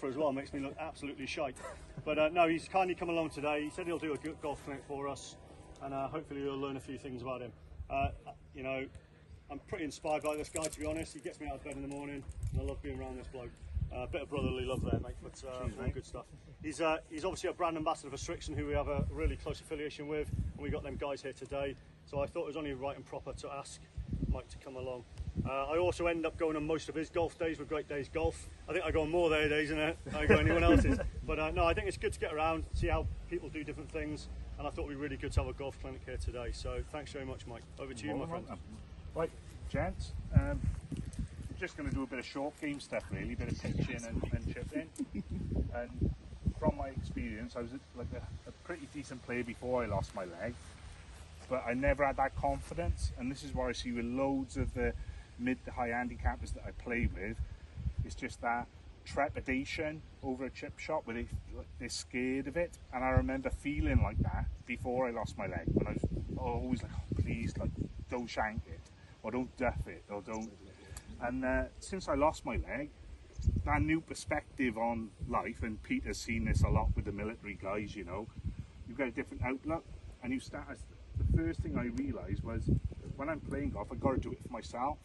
golfer as well, makes me look absolutely shite. But no, he's kindly come along today. He said he'll do a good golf clinic for us, and hopefully we'll learn a few things about him. You know, I'm pretty inspired by this guy, to be honest. He gets me out of bed in the morning, and I love being around this bloke. A bit of brotherly love there, mate, but all good stuff. He's obviously a brand ambassador for Strixon, who we have a really close affiliation with, and we got them guys here today. So I thought it was only right and proper to ask Mike to come along. I also end up going on most of his golf days with Great Days Golf. I think I go on more their days than I go anyone else's. But no, I think it's good to get around, see how people do different things, and I thought it would be really good to have a golf clinic here today. So thanks very much, Mike. Over to you, my friend. Right, gents, just going to do a bit of short game stuff really, a bit of pitching and chipping. And from my experience, I was like a pretty decent player before I lost my leg, but I never had that confidence, and this is what I see with loads of the mid to high handicappers that I play with. It's just that trepidation over a chip shot where they're scared of it, and I remember feeling like that before I lost my leg, when I was always like, oh, please, like, don't shank it, or don't duff it, or don't. And since I lost my leg, that new perspective on life, and Peter's seen this a lot with the military guys, you know, you've got a different outlook, and you start. The first thing I realised was, when I'm playing golf, I've got to do it for myself.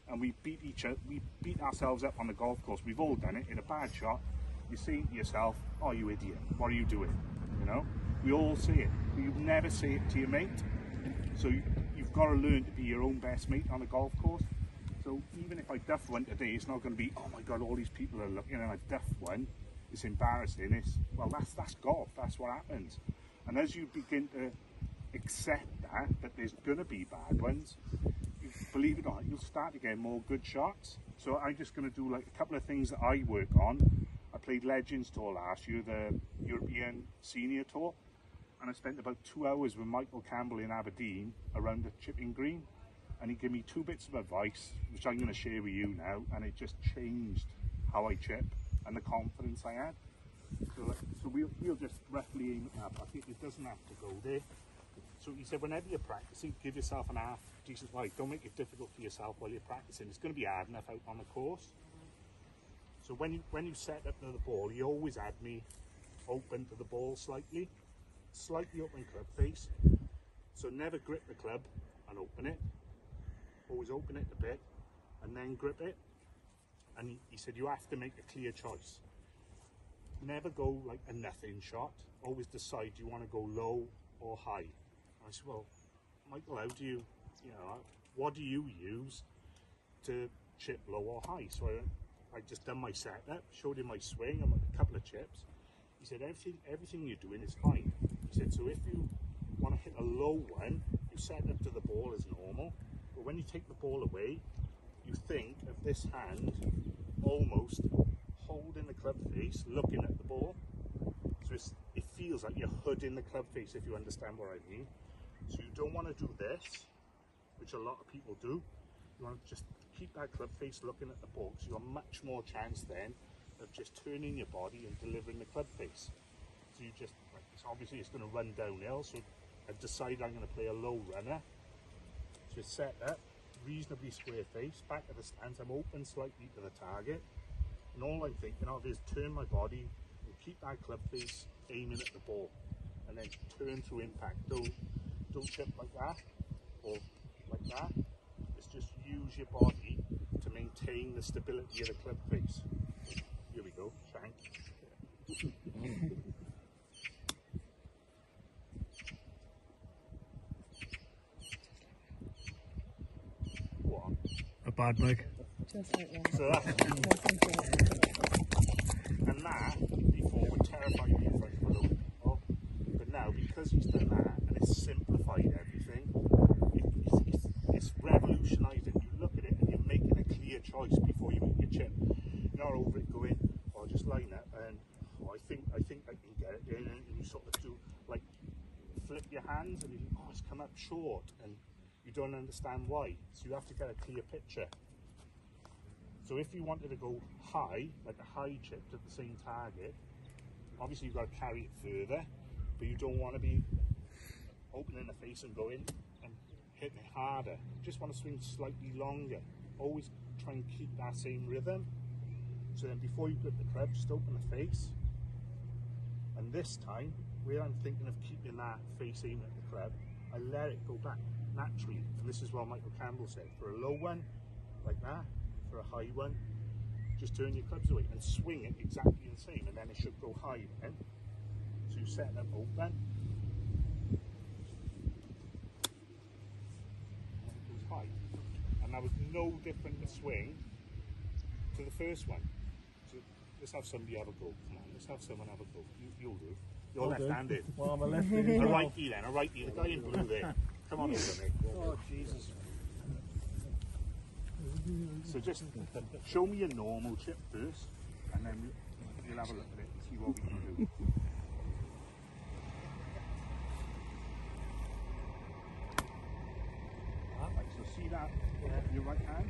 And we beat ourselves up on the golf course. We've all done it. In a bad shot, you say to yourself, oh, you idiot, what are you doing? You know, we all say it, but you never say it to your mate. So you've got to learn to be your own best mate on a golf course. So even if I duff one today, it's not going to be, oh my God, all these people are looking and I've duffed one. It's embarrassing. Well, that's golf. That's what happens. And as you begin to accept that there's going to be bad ones, believe it or not, you'll start to get more good shots. So I'm just going to do like a couple of things that I work on. I played Legends Tour last year, the European Senior Tour, and I spent about 2 hours with Michael Campbell in Aberdeen around the chipping green, and he gave me 2 bits of advice, which I'm going to share with you now, and it just changed how I chip and the confidence I had. So we'll just roughly aim at that bucket. It doesn't have to go there. So he said, whenever you're practicing, give yourself an half decent right. Don't make it difficult for yourself while you're practicing. It's going to be hard enough out on the course. So when you set up to the ball, he always had me open to the ball slightly open club face. So never grip the club and open it. Always open it a bit and then grip it. And he said, you have to make a clear choice. Never go like a nothing shot. Always decide, do you want to go low or high? I said, well, Michael, how do you know, what do you use to chip low or high? So I just done my setup, showed him my swing and a couple of chips. He said, everything you're doing is fine. He said, so if you want to hit a low one, you set up to the ball as normal, but when you take the ball away, you think of this hand almost holding the club face, looking at the ball. So it feels like you're hooding the club face, if you understand what I mean. So you don't want to do this, which a lot of people do. You want to just keep that club face looking at the ball, so you have much more chance then of just turning your body and delivering the club face. So you just, so obviously it's going to run downhill, so I've decided I'm going to play a low runner. So it's set up, reasonably square face, back of the stance, I'm open slightly to the target, and all I'm thinking of is turn my body and keep that club face aiming at the ball, and then turn through impact. Don't chip like that or like that. It's just use your body to maintain the stability of the club face. Here we go, shank. What? A bad leg. Just like that. So that's and that before would terrify me in front of a load. But now, because he's done that and it's simplified everything, it's revolutionised it. You look at it and you're making a clear choice before you make your chip. You're not over it going, oh, just line up and oh, I think I can get it in, and you sort of do like flip your hands and you think, oh, it's come up short, and you don't understand why. So you have to get a clear picture. So if you wanted to go high, like a high chip to the same target, obviously you've got to carry it further, but you don't want to be opening the face and going and hitting it harder. You just want to swing slightly longer. Always try and keep that same rhythm. So then before you grip the club, just open the face. And this time, where I'm thinking of keeping that face aiming at the club, I let it go back naturally. And this is what Michael Campbell said. For a low one, like that, for a high one, just turn your clubs away and swing it exactly the same, and then it should go high then. So you set them open, and it goes high. And that was no different to swing to the first one. So let's have somebody have a go. Come on, let's have someone have a go. You'll do. You're left-handed. Well, I'm a left-handed. A righty then, a righty. The guy in blue there. Come on over, mate. Oh, Jesus. So just show me a normal chip first, and then you'll have a look at it and see what we can do. Right, so see that, your right hand?